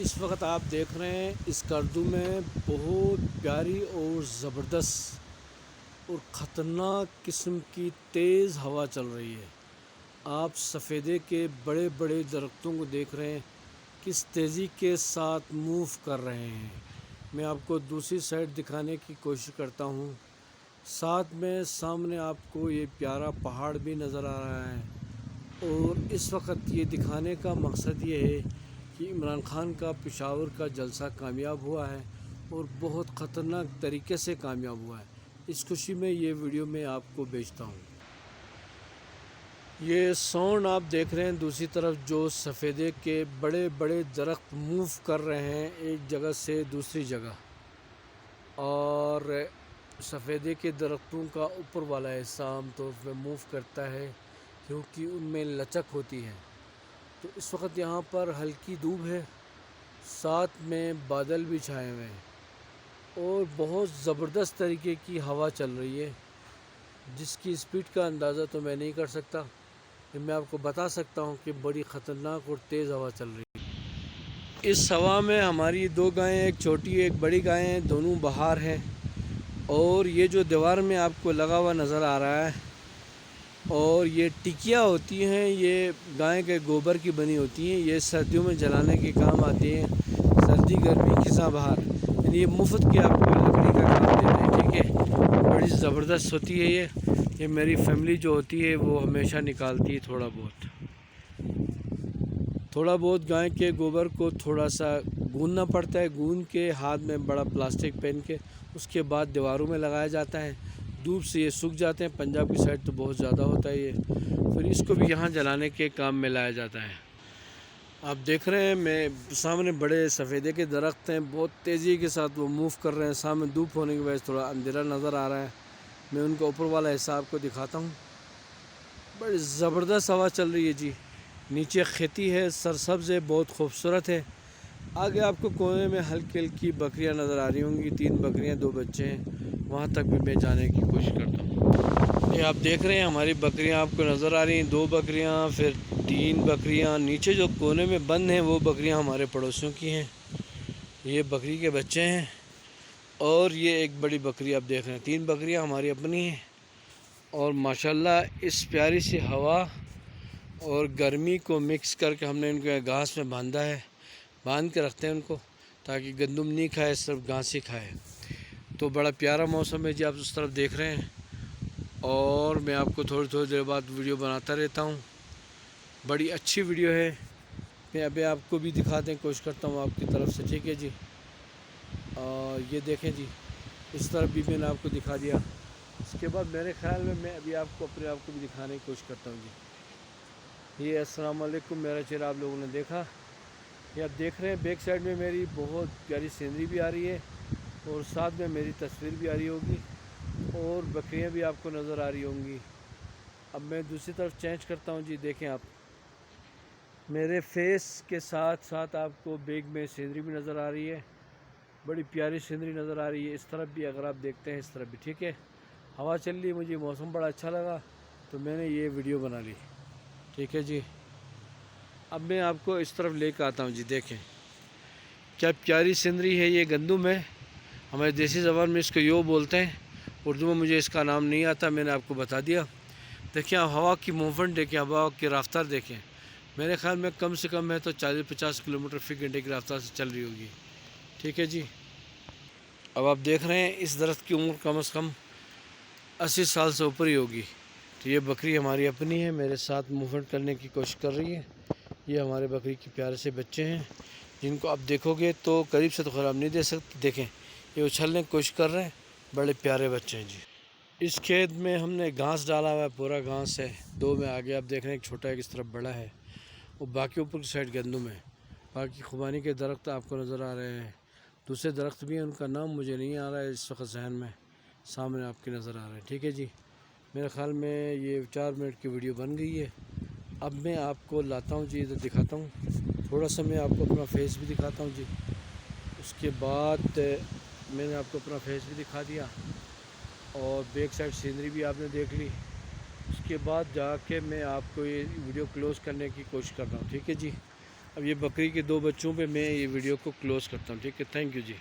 اس وقت آپ دیکھ رہے ہیں اس کردو میں بہت پیاری اور زبردست اور خطرناک قسم کی تیز ہوا چل رہی ہے۔ آپ سفیدے کے بڑے بڑے درختوں کو دیکھ رہے ہیں کس تیزی کے ساتھ موو کر رہے ہیں۔ میں آپ کو دوسری سائڈ دکھانے کی کوشش کرتا ہوں۔ ساتھ میں سامنے آپ کو یہ پیارا پہاڑ بھی نظر آ رہا ہے، اور اس وقت یہ دکھانے کا مقصد یہ ہے کہ عمران خان کا پشاور کا جلسہ کامیاب ہوا ہے اور بہت خطرناک طریقے سے کامیاب ہوا ہے۔ اس خوشی میں یہ ویڈیو میں آپ کو بھیجتا ہوں۔ یہ ساؤنڈ آپ دیکھ رہے ہیں دوسری طرف جو سفیدے کے بڑے بڑے درخت موو کر رہے ہیں ایک جگہ سے دوسری جگہ، اور سفیدے کے درختوں کا اوپر والا حصہ عام طور پہ موو کرتا ہے کیونکہ ان میں لچک ہوتی ہے۔ تو اس وقت یہاں پر ہلکی دھوپ ہے، ساتھ میں بادل بھی چھائے ہوئے ہیں اور بہت زبردست طریقے کی ہوا چل رہی ہے، جس کی اسپیڈ کا اندازہ تو میں نہیں کر سکتا، لیکن میں آپ کو بتا سکتا ہوں کہ بڑی خطرناک اور تیز ہوا چل رہی ہے۔ اس ہوا میں ہماری دو گائیں، ایک چھوٹی ایک بڑی گائیں ہیں، دونوں باہر ہیں، اور یہ جو دیوار میں آپ کو لگا ہوا نظر آ رہا ہے اور یہ ٹکیاں ہوتی ہیں، یہ گائے کے گوبر کی بنی ہوتی ہیں۔ یہ سردیوں میں جلانے کے کام آتی ہیں، سردی گرمی خزاں بہار، یعنی یہ مفت کی آپ کو لکڑی کا کام دیتے ہیں، ٹھیک ہے۔ بڑی زبردست ہوتی ہے یہ میری فیملی جو ہوتی ہے وہ ہمیشہ نکالتی ہے تھوڑا بہت گائے کے گوبر کو تھوڑا سا گوندنا پڑتا ہے، گوند کے ہاتھ میں بڑا پلاسٹک پہن کے اس کے بعد دیواروں میں لگایا جاتا ہے۔ دھوپ سے یہ سوکھ جاتے ہیں، پنجاب کی سائڈ تو بہت زیادہ ہوتا ہے یہ، پھر اس کو بھی یہاں جلانے کے کام میں لایا جاتا ہے۔ آپ دیکھ رہے ہیں میں سامنے بڑے سفیدے کے درخت ہیں، بہت تیزی کے ساتھ وہ موو کر رہے ہیں۔ سامنے دھوپ ہونے کی وجہ سے تھوڑا اندھیرا نظر آ رہا ہے۔ میں ان کا اوپر والا حصہ آپ کو دکھاتا ہوں۔ بڑی زبردست ہوا چل رہی ہے جی، نیچے کھیتی ہے، سرسبز ہے، بہت خوبصورت ہے۔ آگے آپ کو کونے میں ہلکی ہلکی بکریاں نظر آ رہی ہوں گی، 3 بکریاں 2 بچے ہیں، وہاں تک بھی میں جانے کی کوشش کرتا ہوں۔ یہ آپ دیکھ رہے ہیں ہماری بکریاں آپ کو نظر آ رہی ہیں، 2 بکریاں، پھر 3 بکریاں، نیچے جو کونے میں بند ہیں وہ بکریاں ہمارے پڑوسیوں کی ہیں، یہ بکری کے بچے ہیں، اور یہ ایک بڑی بکری آپ دیکھ رہے ہیں۔ 3 بکریاں ہماری اپنی ہیں، اور ماشاءاللہ اس پیاری سی ہوا اور گرمی کو مکس کر کے ہم نے ان کو گھاس میں باندھ کے رکھتے ہیں ان کو، تاکہ گندم نہیں کھائے، صرف گھاس ہی کھائے۔ تو بڑا پیارا موسم ہے جی، آپ اس طرف دیکھ رہے ہیں، اور میں آپ کو تھوڑی دیر بعد ویڈیو بناتا رہتا ہوں۔ بڑی اچھی ویڈیو ہے، میں ابھی آپ کو بھی دکھانے کی کوشش کرتا ہوں آپ کی طرف سے، ٹھیک ہے جی۔ اور یہ دیکھیں جی، اس طرف بھی میں نے آپ کو دکھا دیا۔ اس کے بعد میرے خیال میں ابھی آپ کو اپنے آپ کو بھی دکھانے کی کوشش کرتا ہوں جی۔ یہ السلام علیکم، میرا چہرہ آپ لوگوں نے دیکھا، یہ آپ دیکھ رہے ہیں بیک سائڈ میں میری بہت پیاری سینری بھی آ رہی ہے، اور ساتھ میں میری تصویر بھی آ رہی ہوگی، اور بکریاں بھی آپ کو نظر آ رہی ہوں گی۔ اب میں دوسری طرف چینج کرتا ہوں جی، دیکھیں آپ میرے فیس کے ساتھ ساتھ آپ کو بیگ میں سینری بھی نظر آ رہی ہے، بڑی پیاری سینری نظر آ رہی ہے۔ اس طرف بھی اگر آپ دیکھتے ہیں، اس طرف بھی، ٹھیک ہے۔ ہوا چل رہی ہے، مجھے موسم بڑا اچھا لگا تو میں نے یہ ویڈیو بنا لی، ٹھیک ہے جی۔ اب میں آپ کو اس طرف لے کے آتا ہوں جی، دیکھیں کیا پیاری سینری ہے۔ یہ گندم ہے، ہمارے دیسی زبان میں اس کو یو بولتے ہیں، اردو میں مجھے اس کا نام نہیں آتا، میں نے آپ کو بتا دیا۔ دیکھیں آپ ہوا کی موومنٹ دیکھیں، ہوا کی رفتار دیکھیں، میرے خیال میں کم سے کم ہے تو 40-50 کلومیٹر فی گھنٹے کی رفتار سے چل رہی ہوگی، ٹھیک ہے جی۔ اب آپ دیکھ رہے ہیں اس درخت کی عمر کم از کم 80 سال سے اوپر ہی ہوگی۔ تو یہ بکری ہماری اپنی ہے، میرے ساتھ موومنٹ کرنے کی کوشش کر رہی ہے۔ یہ ہمارے بکری کے پیارے سے بچے ہیں، جن کو آپ دیکھو گے تو قریب سے تو خراب نہیں دے سکتے، دیکھیں یہ اچھلنے کی کوشش کر رہے ہیں، بڑے پیارے بچے ہیں جی۔ اس کھیت میں ہم نے گھاس ڈالا ہوا ہے، پورا گھاس ہے، 2 میں آگے آپ دیکھ رہے ہیں، ایک چھوٹا ہے، اس طرف بڑا ہے، اور باقی اوپر کی سائڈ گندم ہے۔ باقی خوبانی کے درخت آپ کو نظر آ رہے ہیں، دوسرے درخت بھی ہیں، ان کا نام مجھے نہیں آ رہا ہے اس وقت ذہن میں، سامنے آپ کے نظر آ رہے ہیں، ٹھیک ہے جی۔ میرے خیال میں یہ 4 منٹ کی ویڈیو بن گئی ہے۔ اب میں آپ کو لاتا ہوں جی، ادھر دکھاتا ہوں، تھوڑا سا میں آپ کو اپنا فیس بھی دکھاتا ہوں جی۔ اس کے بعد میں نے آپ کو اپنا فیس بھی دکھا دیا، اور بیک سائڈ سینری بھی آپ نے دیکھ لی۔ اس کے بعد جا کے میں آپ کو یہ ویڈیو کلوز کرنے کی کوشش کر رہا ہوں، ٹھیک ہے جی۔ اب یہ بکری کے 2 بچوں پہ میں یہ ویڈیو کو کلوز کرتا ہوں. ٹھیک ہے، تھینک یو جی.